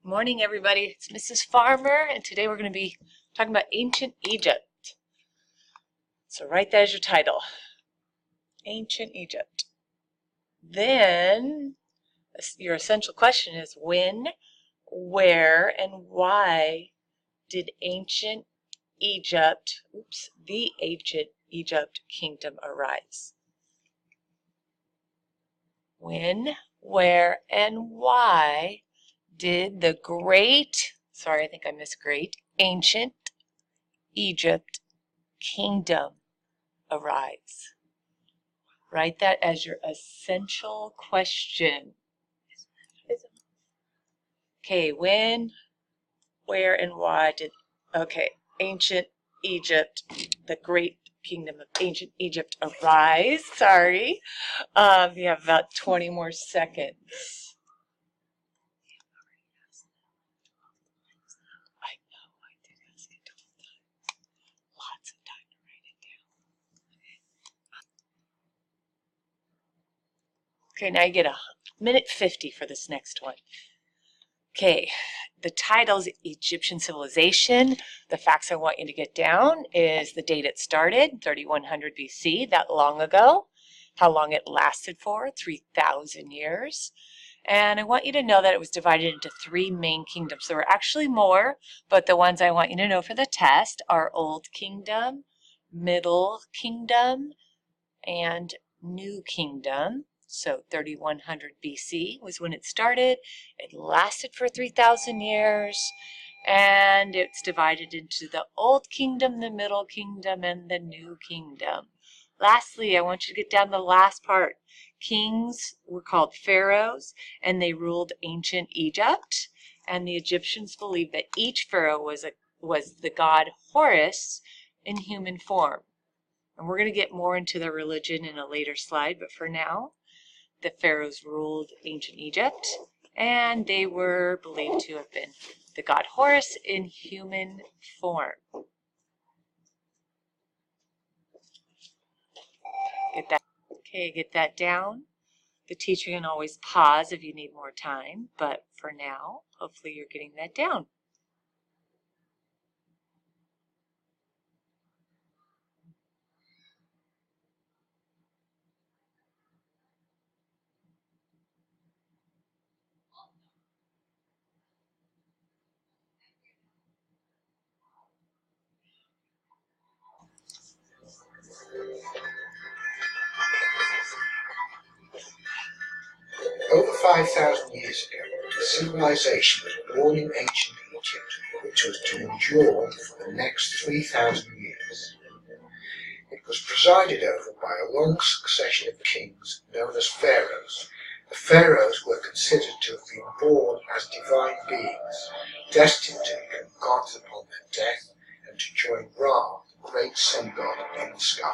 Morning, everybody. It's Mrs. Farmer, and today we're going to be talking about ancient Egypt. So write that as your title, Ancient Egypt. Then your essential question is when, where, and why did the ancient Egypt kingdom arise? When, where, and why did the ancient Egypt kingdom arise? Write that as your essential question. Okay, when, where, and why did, ancient Egypt, the great kingdom of ancient Egypt arise? Sorry. You have about 20 more seconds. Okay, now you get a minute 50 for this next one. Okay, the title's Egyptian Civilization. The facts I want you to get down is the date it started, 3100 BC, that long ago. How long it lasted for, 3,000 years. And I want you to know that it was divided into 3 main kingdoms. There were actually more, but the ones I want you to know for the test are Old Kingdom, Middle Kingdom, and New Kingdom. So 3100 BC was when it started. It lasted for 3,000 years, and it's divided into the Old Kingdom, the Middle Kingdom, and the New Kingdom. Lastly, I want you to get down the last part. Kings were called pharaohs, and they ruled ancient Egypt, and the Egyptians believed that each pharaoh was the god Horus in human form. And we're going to get more into their religion in a later slide, but for now, the pharaohs ruled ancient Egypt, and they were believed to have been the god Horus in human form. Get that down. The teacher can always pause if you need more time, but for now, hopefully you're getting that down. Over 5,000 years ago, a civilization was born in ancient Egypt, which was to endure for the next 3,000 years. It was presided over by a long succession of kings known as pharaohs. The pharaohs were considered to have been born as divine beings, destined to become gods upon their death and to join Ra, the great sun god, in the sky.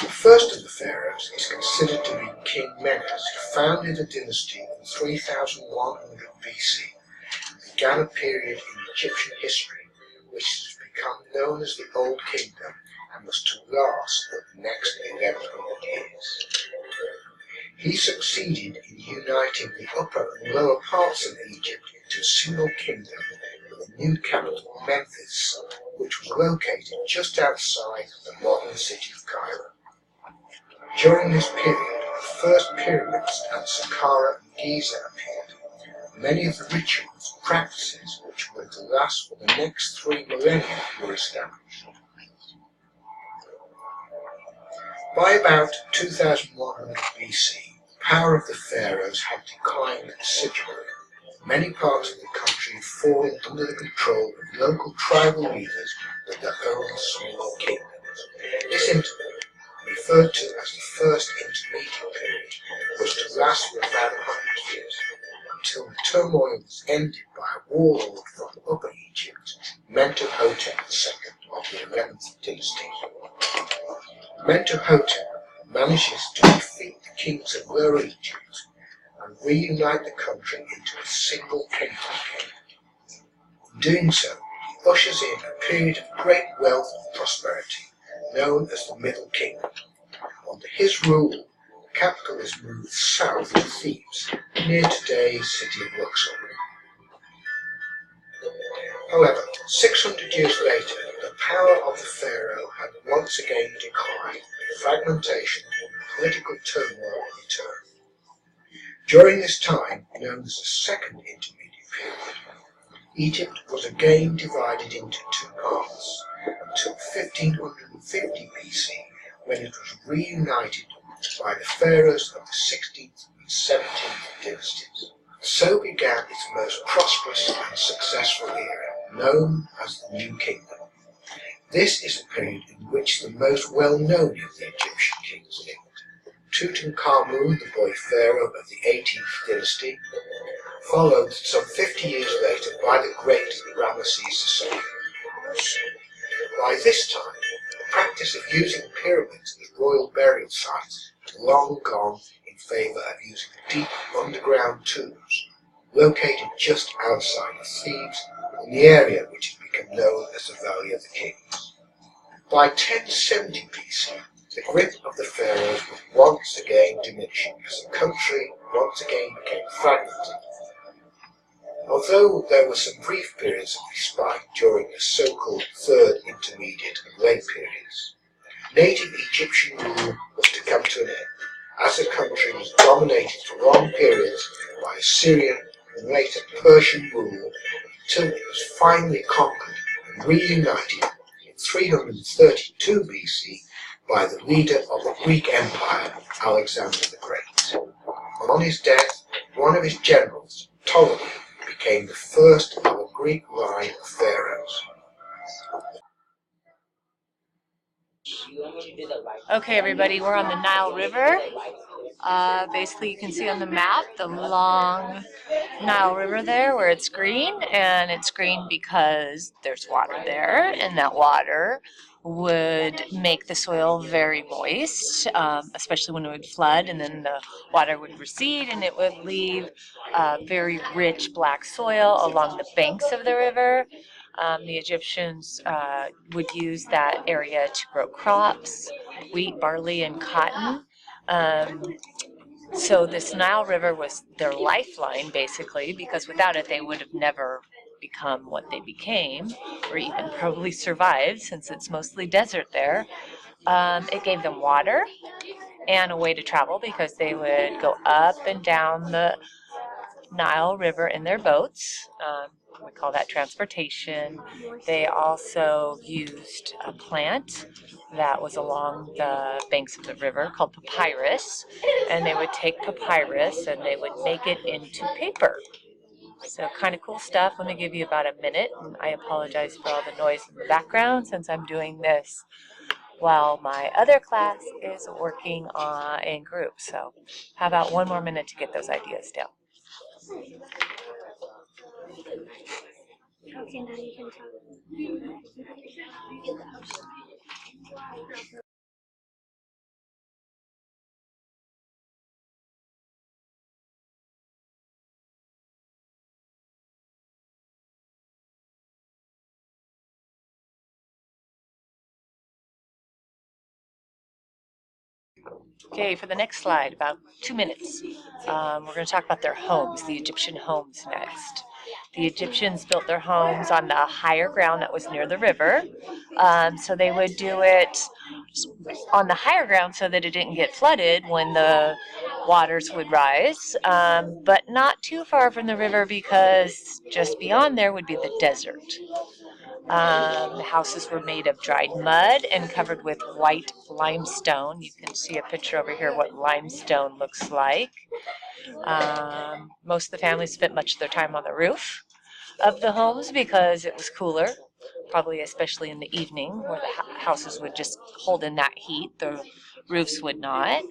The first of the pharaohs is considered to be King Menes, who founded a dynasty in 3100 BC and began a period in Egyptian history which has become known as the Old Kingdom and was to last for the next 1100 years. He succeeded in uniting the upper and lower parts of Egypt into a single kingdom with a new capital, Memphis, which was located just outside the modern city of Cairo. During this period, the first pyramids at Saqqara and Giza appeared. Many of the rituals and practices which were to last for the next 3 millennia were established. By about 2100 BC, the power of the pharaohs had declined considerably. Many parts of the country had fallen under the control of local tribal leaders with their own small kingdoms. This interval, referred to as the First Intermediate Period, was to last for about 100 years, until the turmoil was ended by a warlord from Upper Egypt, Mentuhotep II of the 11th dynasty. Mentuhotep manages to defeat the kings of Lower Egypt and reunite the country into a single kingdom. In doing so, he ushers in a period of great wealth and prosperity, known as the Middle Kingdom. Under his rule, the capital is moved south to Thebes, near today's city of Luxor. However, 600 years later, the power of the pharaoh had once again declined, fragmentation and political turmoil returned. During this time, known as the Second Intermediate Period, Egypt was again divided into two parts until 1550 BC, when it was reunited by the pharaohs of the 16th and 17th dynasties. So began its most prosperous and successful era, known as the New Kingdom. This is the period in which the most well-known of the Egyptian kings lived. Tutankhamun, the boy pharaoh of the 18th dynasty, followed some 50 years later by the great Ramesses II. By this time, the practice of using pyramids as royal burial sites had long gone in favour of using deep underground tombs located just outside of Thebes in the area which has become known as the Valley of the Kings. By 1070 BC, the grip of the pharaohs was once again diminishing as the country once again became fragmented. Although there were some brief periods of respite during the so-called Third Intermediate and late periods, native Egyptian rule was to come to an end, as the country was dominated for long periods by Assyrian and later Persian rule until it was finally conquered and reunited in 332 BC by the leader of the Greek Empire, Alexander the Great. On his death, one of his generals, Ptolemy, became the first of a Greek line of pharaohs. Okay, everybody, we're on the Nile River. Basically, you can see on the map the long Nile River there where it's green, and it's green because there's water there, and that water would make the soil very moist, especially when it would flood, and then the water would recede and it would leave very rich black soil along the banks of the river. The Egyptians would use that area to grow crops, wheat, barley, and cotton. So this Nile River was their lifeline, basically, because without it they would have never become what they became, or even probably survived, since it's mostly desert there. It gave them water and a way to travel, because they would go up and down the Nile River in their boats. We call that transportation. They also used a plant that was along the banks of the river called papyrus, and they would take papyrus and they would make it into paper. So kind of cool stuff. Let me give you about a minute, and I apologize for all the noise in the background since I'm doing this while my other class is working in groups. So how about one more minute to get those ideas down? Okay, now you can talk. Okay, for the next slide, about 2 minutes, we're going to talk about their homes, the Egyptian homes next. The Egyptians built their homes on the higher ground that was near the river. So they would do it on the higher ground so that it didn't get flooded when the waters would rise, but not too far from the river, because just beyond there would be the desert. The houses were made of dried mud and covered with white limestone. You can see a picture over here what limestone looks like. Most of the families spent much of their time on the roof of the homes because it was cooler, probably especially in the evening, where the houses would just hold in that heat. The roofs would not.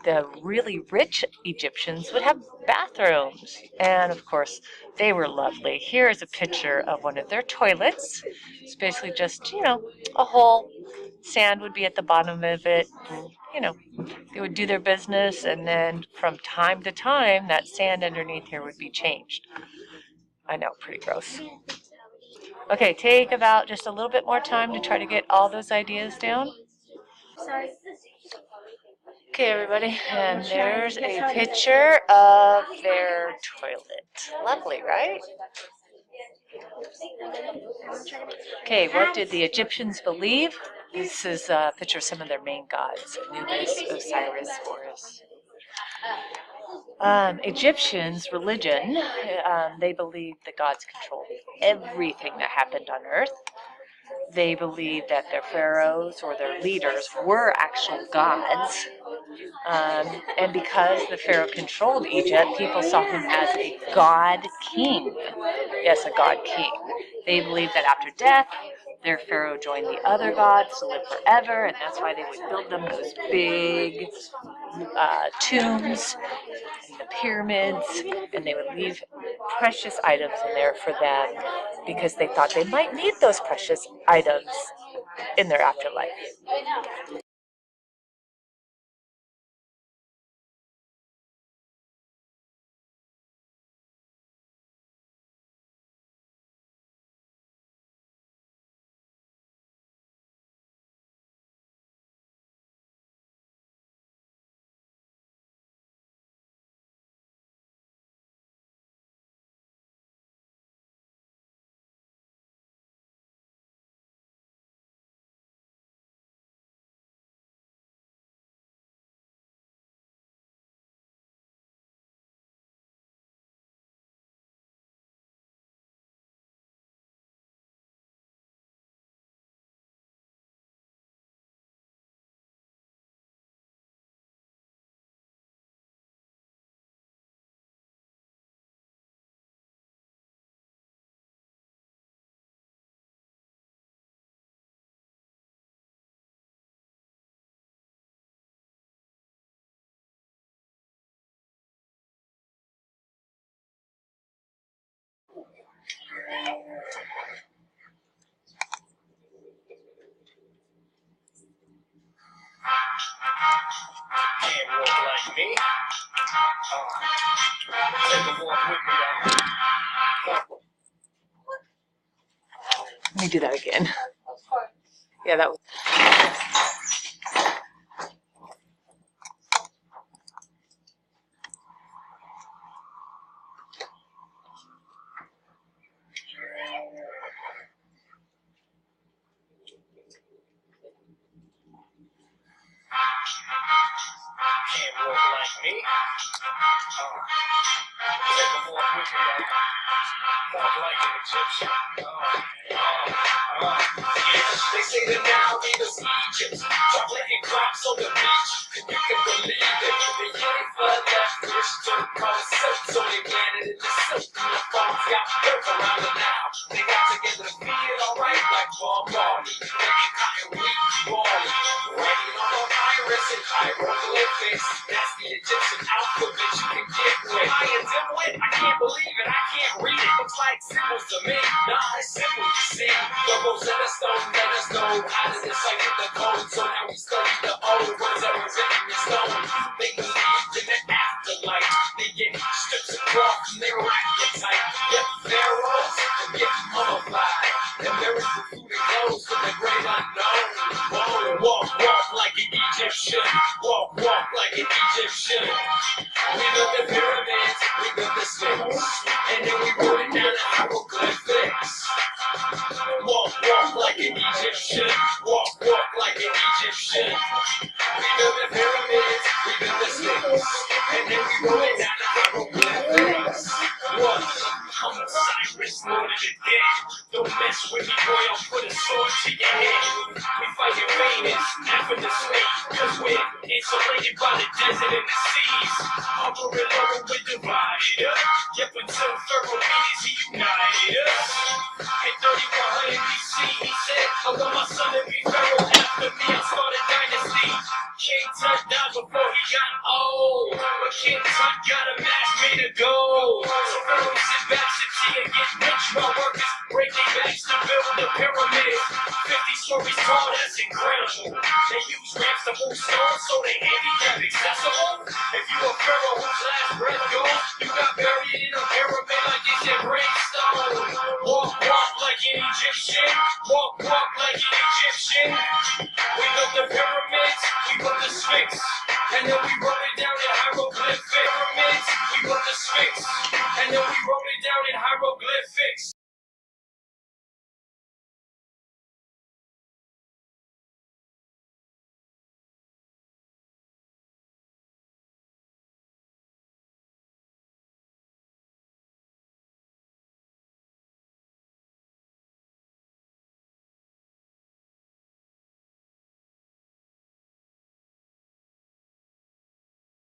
The really rich Egyptians would have bathrooms, and of course they were lovely. Here is a picture of one of their toilets. It's basically just, a hole. Sand would be at the bottom of it. And, they would do their business, and then from time to time that sand underneath here would be changed. I know, pretty gross. Okay, take about just a little bit more time to try to get all those ideas down. Okay, everybody, and there's a picture of their toilet. Lovely, right? Okay, what did the Egyptians believe? This is a picture of some of their main gods: Anubis, Osiris, Horus. Egyptians' religion, they believed the gods controlled everything that happened on earth. They believed that their pharaohs or their leaders were actual gods. And because the pharaoh controlled Egypt, people saw him as a god king. Yes, a god king. They believed that after death, their pharaoh joined the other gods to live forever, and that's why they would build them those big tombs and the pyramids, and they would leave precious items in there for them because they thought they might need those precious items in their afterlife. Can't walk like me. Take a walk with me. Let me do that again. Yeah, that was. Can't walk like me. Take a walk with me. Walk like an Egyptian. They say the Nile is Egypt. Chocolate and crops on the beach. And you can believe it. The unified left Christian called soap. So they planted in the soap. And the farms got built around the Nile. They got together to feed it alright like Bob Marley. Making cotton wheat, barley. Writing on the iris and hieroglyphics. That's the Egyptian alphabet you can get with. I am dimwit, I can't believe it, I can't read it. Looks like symbols to me. Nah, it's simple, you see. The Rosetta Stone let us know how to decipher the code. So now we study the old words that were written in stone. They believed in the afterlife. They get strips of cloth from their archetype. Yep, pharaohs and get mummified. And there is the food and clothes for the great unknown. Whoa, walk, walk like an Egyptian. Walk, walk like an Egyptian. We built the pyramids, we built the Sphinx. And then we wrote it down in hieroglyphics. Walk, walk like an Egyptian. Walk, walk like an Egyptian. We built the pyramids, we built the Sphinx. And then we wrote it down in hieroglyphics. What? I'm Osiris, more than a dick. Don't mess with me, boy, I'll put a sword to your head. We fighting Venus, after the space. Cause we're insulated by the desert and the seas. Hovering over with divine